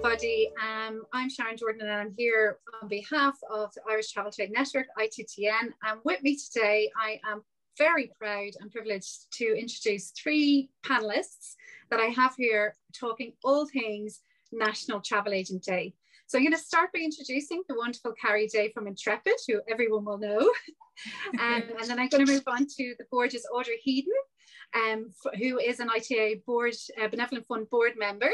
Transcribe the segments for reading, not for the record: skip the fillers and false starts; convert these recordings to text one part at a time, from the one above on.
everybody. I'm Sharon Jordan and I'm here on behalf of the Irish Travel Trade Network, ITTN. And with me today, I am very proud and privileged to introduce three panelists that I have here talking all things National Travel Agent Day. So I'm going to start by introducing the wonderful Carrie Day from Intrepid, who everyone will know. And then I'm going to move on to the gorgeous Audrey Headon, who is an ITAA board, Benevolent Fund board member.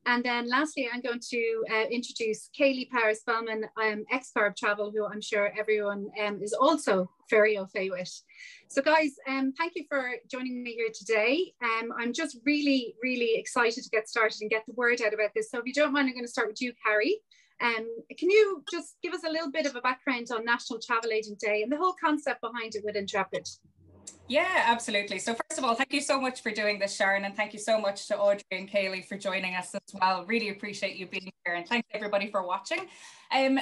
And then lastly, I'm going to introduce Kayleigh Spelman, ex-Carb Travel, who I'm sure everyone is also very au fait with. So guys, thank you for joining me here today. I'm just really, really excited to get started and get the word out about this. So if you don't mind, I'm going to start with you, Carrie. Can you just give us a little bit of a background on National Travel Agent Day and the whole concept behind it with Intrepid? Yeah, absolutely. So first of all, thank you so much for doing this, Sharon, and thank you so much to Audrey and Kayleigh for joining us as well. Really appreciate you being here, and thanks everybody for watching.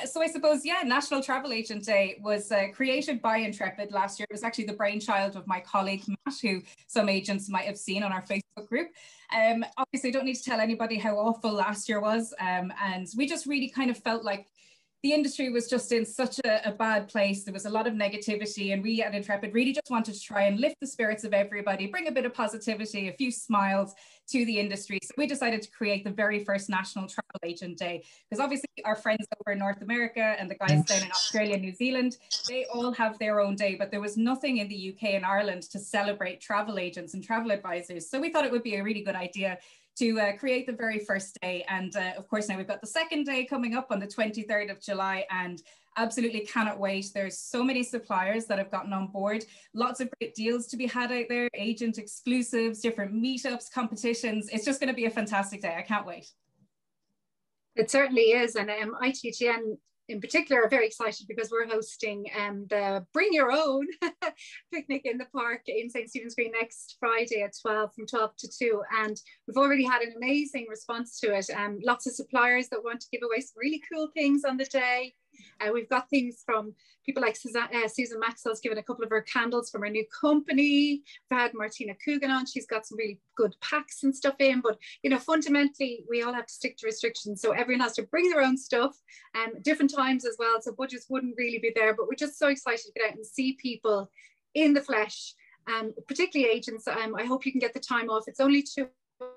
So I suppose, yeah, National Travel Agent Day was created by Intrepid last year. It was actually the brainchild of my colleague, Matt, who some agents might have seen on our Facebook group. Obviously, I don't need to tell anybody how awful last year was, and we just really kind of felt like the industry was just in such a bad place. There was a lot of negativity, and we at Intrepid really just wanted to try and lift the spirits of everybody, bring a bit of positivity, a few smiles to the industry. So we decided to create the very first National Travel Agent Day, because obviously our friends over in North America and the guys down in Australia, New Zealand, they all have their own day, but there was nothing in the UK and Ireland to celebrate travel agents and travel advisors. So we thought it would be a really good idea to create the very first day. And of course, now we've got the second day coming up on the 23rd of July, and absolutely cannot wait. There's so many suppliers that have gotten on board, lots of great deals to be had out there, agent exclusives, different meetups, competitions. It's just going to be a fantastic day. I can't wait. It certainly is. And ITTN in particular are very excited because we're hosting the Bring Your Own picnic in the park in St. Stephen's Green next Friday at 12, from 12 to 2. And we've already had an amazing response to it. Lots of suppliers that want to give away some really cool things on the day. We've got things from people like Susan Maxwell's given a couple of her candles from her new company. We've had Martina Coogan on. She's got some really good packs and stuff in. But, you know, fundamentally, we all have to stick to restrictions. So everyone has to bring their own stuff, different times as well. So budgets wouldn't really be there. But we're just so excited to get out and see people in the flesh, particularly agents. I hope you can get the time off. It's only 2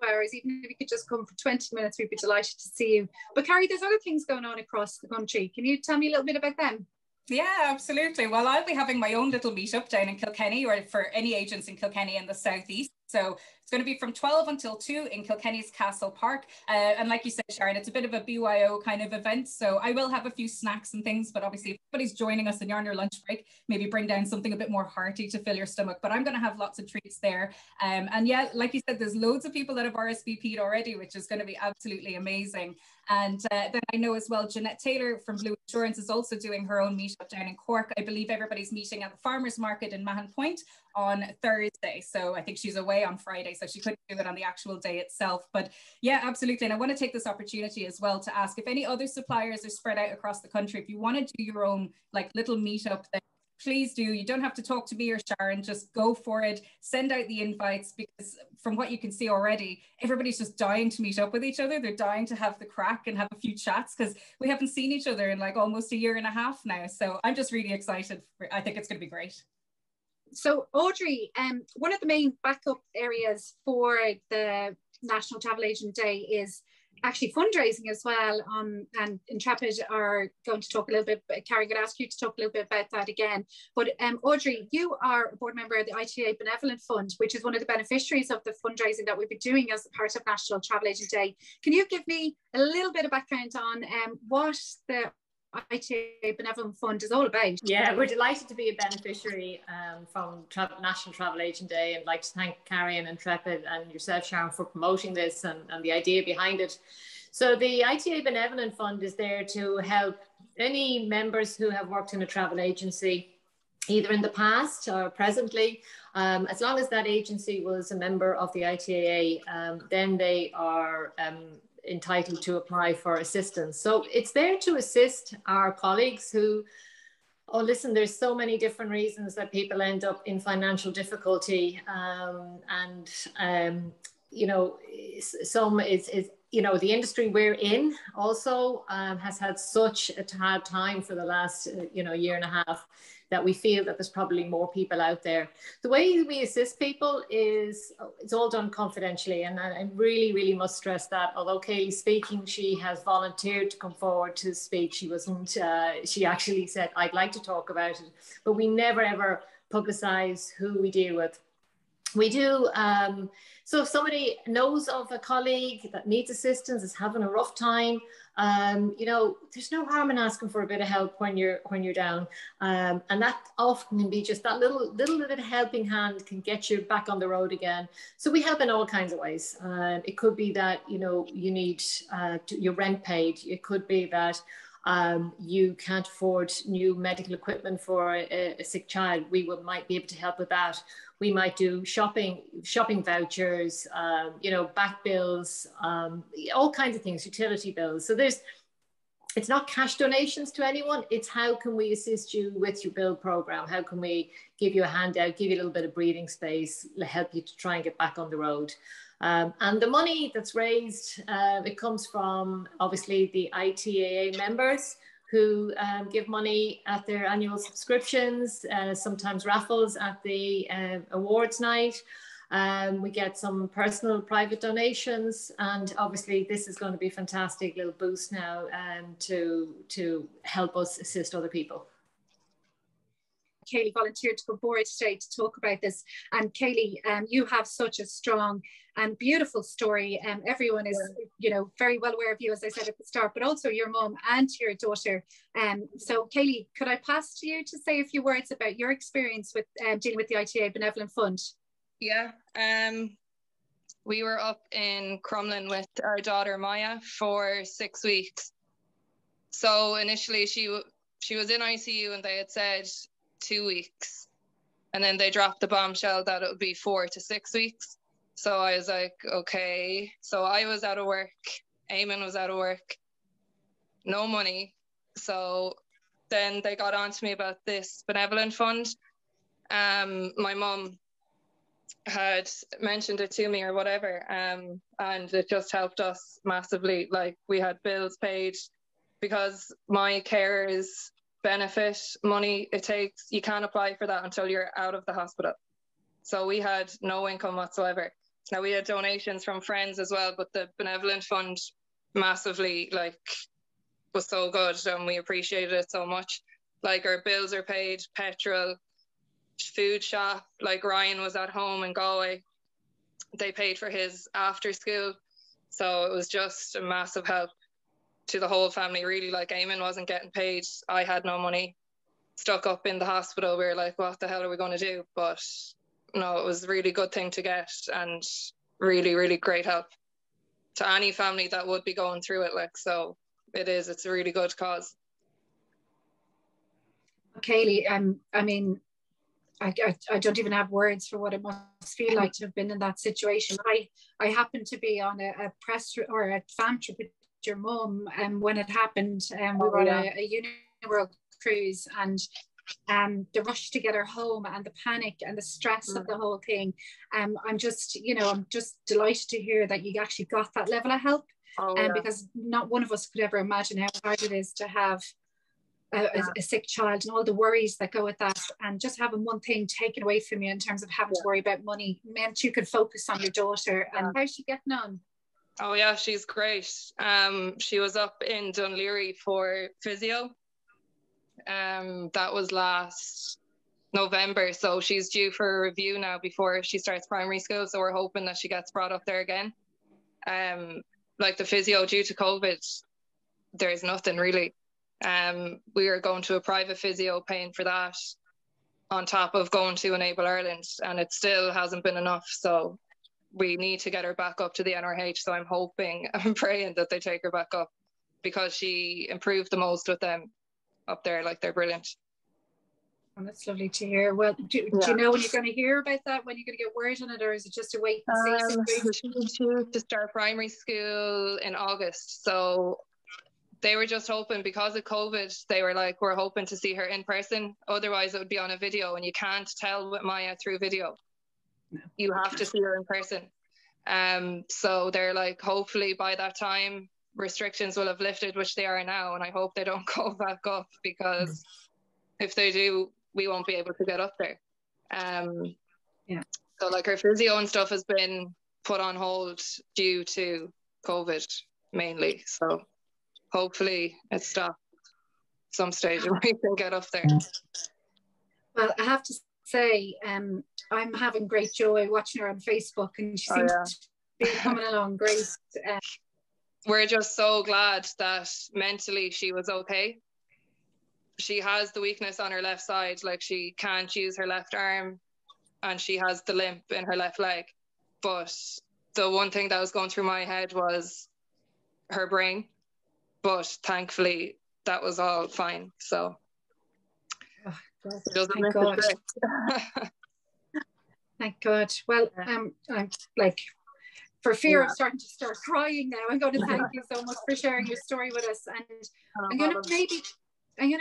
hours. Even if you could just come for 20 minutes, we'd be delighted to see you. But Carrie, there's other things going on across the country. Can you tell me a little bit about them? Yeah, absolutely. Well, I'll be having my own little meetup down in Kilkenny, or for any agents in Kilkenny in the southeast. So it's going to be from 12 until 2 in Kilkenny's Castle Park. And like you said, Sharon, it's a bit of a BYO kind of event. So I will have a few snacks and things, but obviously if anybody's joining us and you're on your lunch break, maybe bring down something a bit more hearty to fill your stomach. But I'm going to have lots of treats there. And yeah, like you said, there's loads of people that have RSVP'd already, which is going to be absolutely amazing. And then I know as well, Jeanette Taylor from Blue Insurance is also doing her own meetup down in Cork. I believe everybody's meeting at the Farmers Market in Mahon Point on Thursday. So I think she's away on Friday, so she couldn't do it on the actual day itself. But yeah, absolutely. And I want to take this opportunity as well to ask if any other suppliers are spread out across the country, if you want to do your own like little meetup, then please do. You don't have to talk to me or Sharon, just go for it. Send out the invites, because from what you can see already, everybody's just dying to meet up with each other. They're dying to have the crack and have a few chats, because we haven't seen each other in like almost 1.5 years now. So I'm just really excited. I think it's going to be great. So Audrey, one of the main backup areas for the National Travel Agent Day is actually fundraising as well. And Intrepid are going to talk a little bit, Carrie, I'm going to ask you to talk a little bit about that again. But Audrey, you are a board member of the ITAA Benevolent Fund, which is one of the beneficiaries of the fundraising that we've been doing as a part of National Travel Agent Day. Can you give me a little bit of background on what the ITAA Benevolent Fund is all about? Yeah, we're delighted to be a beneficiary from National Travel Agent Day, and like to thank Carrie and Intrepid and yourself, Sharon, for promoting this and the idea behind it. So the ITAA Benevolent Fund is there to help any members who have worked in a travel agency, either in the past or presently. As long as that agency was a member of the ITAA, then they are entitled to apply for assistance. So it's there to assist our colleagues who, oh, listen, there's so many different reasons that people end up in financial difficulty. You know, some is you know, the industry we're in also has had such a hard time for the last, you know, year and a half, that we feel that there's probably more people out there. The way we assist people is it's all done confidentially. And I really, really must stress that although Kayleigh's speaking, she has volunteered to come forward to speak. She wasn't, she actually said, I'd like to talk about it, but we never ever publicize who we deal with. We do, so if somebody knows of a colleague that needs assistance, is having a rough time, you know, there's no harm in asking for a bit of help when you're down. And that often can be just that little bit of helping hand can get you back on the road again. So we help in all kinds of ways. It could be that, you know, you need your rent paid. It could be that you can't afford new medical equipment for a sick child. We might be able to help with that. We might do shopping vouchers, you know, back bills, all kinds of things, utility bills. So it's not cash donations to anyone. It's how can we assist you with your build program? How can we give you a handout, give you a little bit of breathing space, help you to try and get back on the road? And the money that's raised, it comes from obviously the ITAA members who give money at their annual subscriptions, sometimes raffles at the awards night. We get some personal private donations, and obviously this is going to be a fantastic little boost now to help us assist other people. Kayleigh volunteered to come forward today to talk about this. And Kayleigh, you have such a strong and beautiful story. Everyone is, you know, very well aware of you, as I said at the start, but also your mum and your daughter. So Kayleigh, could I pass to you to say a few words about your experience with dealing with the ITAA Benevolent Fund? Yeah, we were up in Crumlin with our daughter Maya for 6 weeks. So initially she was in ICU and they had said 2 weeks, and then they dropped the bombshell that it would be 4 to 6 weeks. So I was like, okay. So I was out of work, Eamon was out of work, no money. So then they got on to me about this Benevolent Fund. My mum had mentioned it to me or whatever, and it just helped us massively. Like, we had bills paid because my carers benefit money, you can't apply for that until you're out of the hospital. So we had no income whatsoever. Now we had donations from friends as well, but the Benevolent Fund massively, like, was so good, and we appreciated it so much. Like, our bills are paid, petrol, food shop. Like, Ryan was at home in Galway, they paid for his after school, so it was just a massive help to the whole family, really. Like, Eamon wasn't getting paid, I had no money, stuck up in the hospital. We were like, what the hell are we going to do? But no, it was a really good thing to get, and really, really great help to any family that would be going through it. Like, so it's a really good cause. Kayleigh, I mean, I don't even have words for what it must feel like to have been in that situation. I happened to be on a press or a fam trip with your mum, and when it happened, we were on a Uniworld cruise, and the rush to get her home and the panic and the stress of the whole thing. I'm just delighted to hear that you actually got that level of help, because not one of us could ever imagine how hard it is to have a sick child and all the worries that go with that, and just having one thing taken away from you in terms of having to worry about money meant you could focus on your daughter. And how's she getting on? Oh yeah, she's great. She was up in Dún Laoghaire for physio. That was last November, so she's due for a review now before she starts primary school, so we're hoping that she gets brought up there again. Like, the physio, due to COVID, there's nothing really. We are going to a private physio, paying for that on top of going to Enable Ireland, and it still hasn't been enough. So we need to get her back up to the NRH. So I'm hoping, I'm praying that they take her back up, because she improved the most with them up there. Like, they're brilliant. Oh, that's lovely to hear. Well, do you know when you're going to hear about that, when you're going to get word on it, or is it just a wait and see? She's due to start primary school in August, so they were just hoping, because of COVID, they were like, we're hoping to see her in person, otherwise it would be on a video, and you can't tell with Maya through video. No, you have to see her in person. So they're like, hopefully by that time restrictions will have lifted, which they are now, and I hope they don't go back up, because if they do, we won't be able to get up there. Yeah. So like our physio and stuff has been put on hold due to COVID mainly. So hopefully it stops some stage and we can get up there. Well, I have to say, I'm having great joy watching her on Facebook, and she seems to be coming along great. We're just so glad that mentally she was okay. She has the weakness on her left side, like she can't use her left arm and she has the limp in her left leg. But the one thing that was going through my head was her brain. But thankfully that was all fine. So thank God. Thank God. Well, I'm like, for fear of starting to start crying now, I'm going to thank you so much for sharing your story with us. And I'm going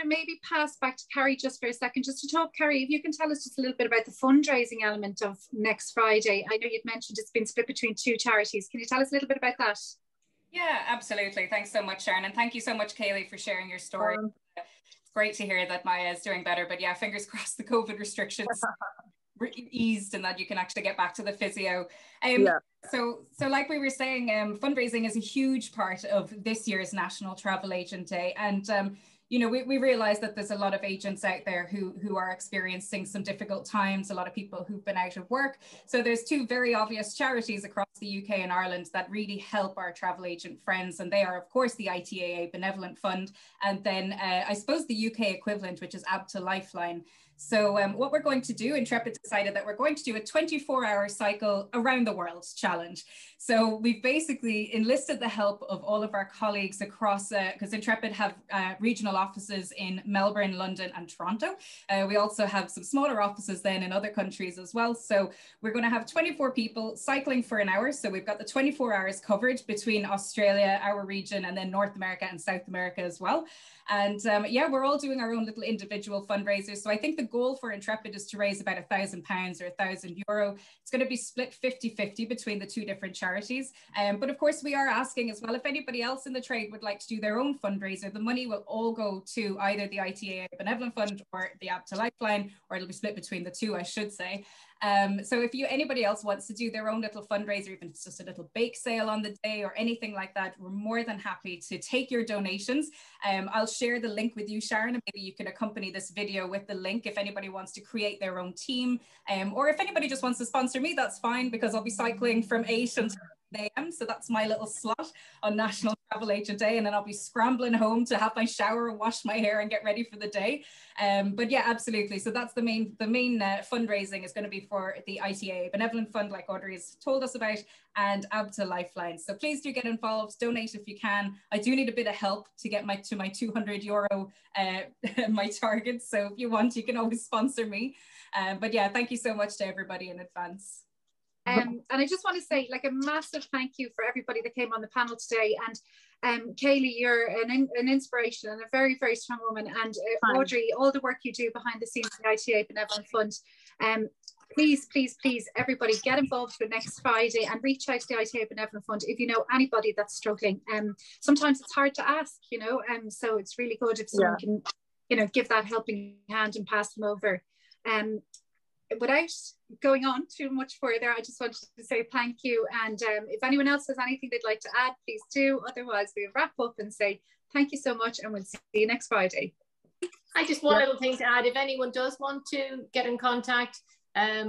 to maybe pass back to Carrie just for a second, just to talk. Carrie, if you can tell us just a little bit about the fundraising element of next Friday. I know you'd mentioned it's been split between 2 charities. Can you tell us a little bit about that? Yeah, absolutely. Thanks so much, Sharon. And thank you so much, Kayleigh, for sharing your story. It's great to hear that Maya is doing better. But yeah, fingers crossed the COVID restrictions eased and that you can actually get back to the physio. So like we were saying, fundraising is a huge part of this year's National Travel Agent Day. And you know, we realize that there's a lot of agents out there who are experiencing some difficult times, a lot of people who've been out of work. So there's 2 very obvious charities across the UK and Ireland that really help our travel agent friends. And they are, of course, the ITAA Benevolent Fund, and then I suppose the UK equivalent, which is ABTA Lifeline. So what we're going to do, Intrepid decided that we're going to do a 24-hour cycle around the world challenge. So we've basically enlisted the help of all of our colleagues across, because Intrepid have regional offices in Melbourne, London and Toronto. We also have some smaller offices then in other countries as well. So we're going to have 24 people cycling for an hour. So we've got the 24 hours covered between Australia, our region, and then North America and South America as well. And yeah, we're all doing our own little individual fundraisers. So I think the goal for Intrepid is to raise about £1,000 or €1,000. It's going to be split 50-50 between the 2 different charities. But of course, we are asking as well, if anybody else in the trade would like to do their own fundraiser, the money will all go to either the ITAA Benevolent Fund or the ABTA Lifeline, or it'll be split between the 2, I should say. So if anybody else wants to do their own little fundraiser, even if it's just a little bake sale on the day or anything like that, we're more than happy to take your donations. I'll share the link with you, Sharon, and maybe you can accompany this video with the link if anybody wants to create their own team, or if anybody just wants to sponsor me, that's fine, because I'll be cycling from 8 until AM. So that's my little slot on National Travel Agent Day, and then I'll be scrambling home to have my shower and wash my hair and get ready for the day. But yeah, absolutely. So that's the main fundraising is going to be for the ITAA Benevolent Fund, like Audrey has told us about, and ABTA Lifeline. So please do get involved, donate if you can. I do need a bit of help to get to my €200 my target. So if you want, you can always sponsor me. But yeah, thank you so much to everybody in advance. And I just want to say, like, a massive thank you for everybody that came on the panel today. And Kayleigh, you're an inspiration and a very, very strong woman. And Audrey, all the work you do behind the scenes of the ITAA Benevolent Fund. Please, please, please, everybody get involved for next Friday and reach out to the ITAA Benevolent Fund if you know anybody that's struggling. Sometimes it's hard to ask, you know, so it's really good if someone can, you know, give that helping hand and pass them over. Without going on too much further, I just wanted to say thank you. And if anyone else has anything they'd like to add, please do. Otherwise, we'll wrap up and say thank you so much, and we'll see you next Friday. I just one little thing to add. If anyone does want to get in contact,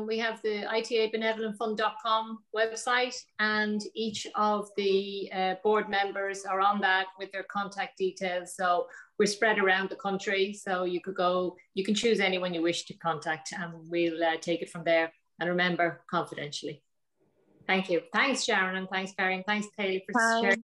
we have the ITABenevolentFund.com website, and each of the board members are on that with their contact details. So we're spread around the country, so you can choose anyone you wish to contact, and we'll take it from there. And remember, confidentially. Thank you. Thanks, Sharon, and thanks, Carrie, and thanks, Kayleigh, for sharing.